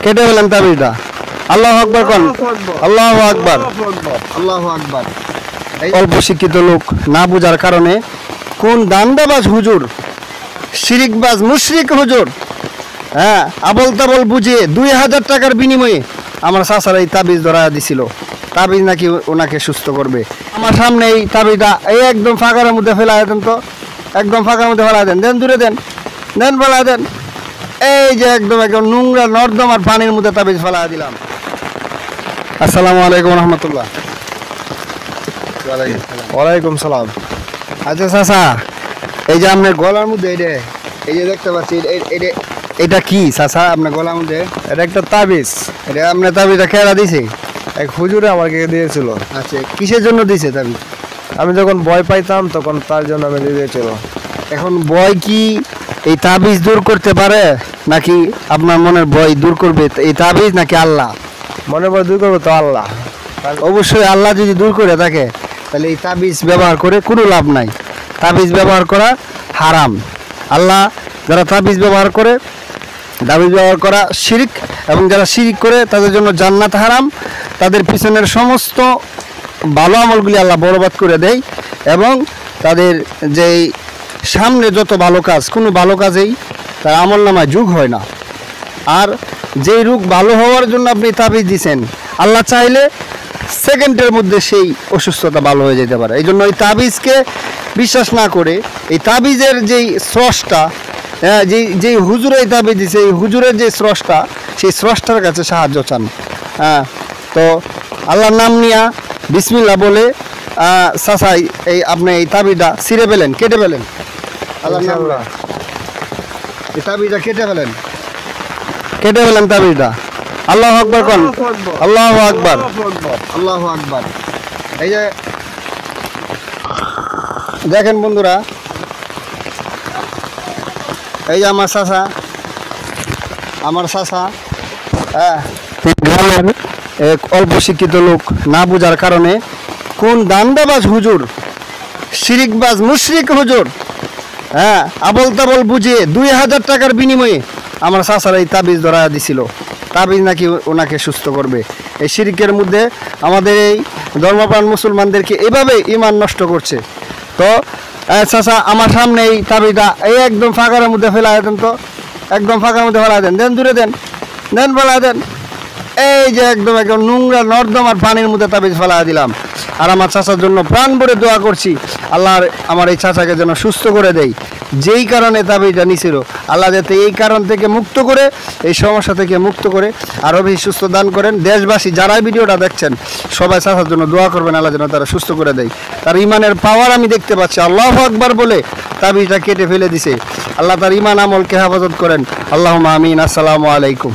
কেটে ফেলেন তাবিজটা। আল্লাহু আকবার কোন, আল্লাহু আকবার, আল্লাহু আকবার। অল্প শিক্ষিত লোক না বুঝার কারণে কোন দান্দাবাজ হুজুর, শিরিকবাজ মুশরিক হুজুর, হ্যাঁ, আবল তাবল বুঝিয়ে 2000 টাকার বিনিময়ে আমার চাচার এই তাবিজ ধরা দিছিল। তাবিজ নাকি ওনাকে সুস্থ করবে। আমার সামনে এই তাবিজটা এই একদম ফাঁকার মধ্যে ফেলা দেন তো, একদম ফাঁকার মধ্যে ফেলা দেন, দেন দূরে দেন, দেন ফেলা দেন। এই যে একদম একদম নোংরা নর্দমার পানির মধ্যে তাবিজ ফেলা দিলাম। আসসালামু আলাইকুম রহমতুল্লাহ। ওয়ালাইকুম সালাম। আচ্ছা চাচা, এই যে আপনার গলার মধ্যে এই যে দেখতে পাচ্ছি এটা কি চাচা আপনার গলার মধ্যে? এটা একটা তাবিজ। এটা আপনার তাবিজটা কেরা দিছে? এক হুজুরে আমাকে দিয়েছিল। আচ্ছা, কিসের জন্য দিছে তাবিজ? আমি যখন ভয় পাইতাম তখন তার জন্য আমি দিয়ে দিয়েছিল। এখন ভয় কি এই তাবিজ দূর করতে পারে, নাকি আপনার মনের ভয় দূর করবে এই তাবিজ, নাকি আল্লাহ? মনে ভয় দূর করবো তো আল্লাহ। অবশ্যই আল্লাহ যদি দূর করে থাকে তাহলে এই তাবিজ ব্যবহার করে কোনো লাভ নাই। তাবিজ ব্যবহার করা হারাম। আল্লাহ যারা তাবিজ ব্যবহার করে, তাবিজ ব্যবহার করা শিরিক, এবং যারা শিরিক করে তাদের জন্য জান্নাত হারাম। তাদের পিছনের সমস্ত ভালো আমলগুলি আল্লাহ বরবাদ করে দেয়, এবং তাদের যেই সামনে যত ভালো কাজ, কোনো ভালো কাজেই তার আমল নামায় যোগ হয় না। আর যেই রোগ ভালো হওয়ার জন্য আপনি তাবিজ দিচ্ছেন, আল্লাহ চাইলে সেকেন্ডের মধ্যে সেই অসুস্থতা ভালো হয়ে যেতে পারে। এই জন্য এই তাবিজকে বিশ্বাস না করে এই তাবিজের যেই স্রষ্টা, যেই হুজুর এই তাবিজ দিচ্ছে, এই হুজুরের যে স্রষ্টা, সেই স্রষ্টার কাছে সাহায্য চান। হ্যাঁ, তো আল্লাহর নাম নিয়া বিসমিল্লাহ বলে চাচা এই আপনি এই তাবিজটা ছিঁড়ে ফেলেন, কেটে ফেলেন। আল্লাহর নাম এই তাবিজটা কেটে ফেলেন, কেটে ফেলেন তাবিজটা। আল্লাহু আকবার কোন, আল্লাহু আকবার, আল্লাহু আকবার। এই যে দেখেন বন্ধুরা, এই যে আমার চাচা, হ্যাঁ, গ্রামের এক অল্প শিক্ষিত লোক না বুঝার কারণে কোন দান্দাবাজ হুজুর, শিরিকবাজ মুশরিক হুজুর, হ্যাঁ, আবল তাবল বুঝিয়ে 2000 টাকার বিনিময়ে আমার চাচার এই তাবিজ ধরা দিছিল। তাবিজ নাকি ওনাকে সুস্থ করবে। এই শিরিকের মধ্যে আমাদের এই ধর্মপ্রাণ মুসলমানদেরকে এভাবে ইমান নষ্ট করছে। তো চাচা আমার সামনে এই তাবিজটা এই একদম ফাঁকার মধ্যে ফেলা দেন তো, একদম ফাঁকার মধ্যে ফেলা দেন, দেন দূরে দেন, দেন ফেলা দেন। এই যে একদম একদম নোংরা নর্দমার পানির মধ্যে তাবিজ ফেলা দিলাম। আর আমার চাচার জন্য প্রাণ ভরে দোয়া করছি, আল্লাহ আমার এই চাচাকে যেন সুস্থ করে দেয়। যেই কারণে তাবিজটা নিছিল, আল্লাহ যাতে এই কারণ থেকে মুক্ত করে, এই সমস্যা থেকে মুক্ত করে আরও বেশি সুস্থ দান করেন। দেশবাসী যারা ভিডিওটা দেখছেন সবাই চাচার জন্য দোয়া করবেন, আল্লাহ যেন তারা সুস্থ করে দেয়। তার ইমানের পাওয়ার আমি দেখতে পাচ্ছি। আল্লাহু আকবার বলে তাবিজটা কেটে ফেলে দিছে। আল্লাহ তার ইমান আমলকে হেফাজত করেন। আল্লাহুম্মা আমিন। আসসালামু আলাইকুম।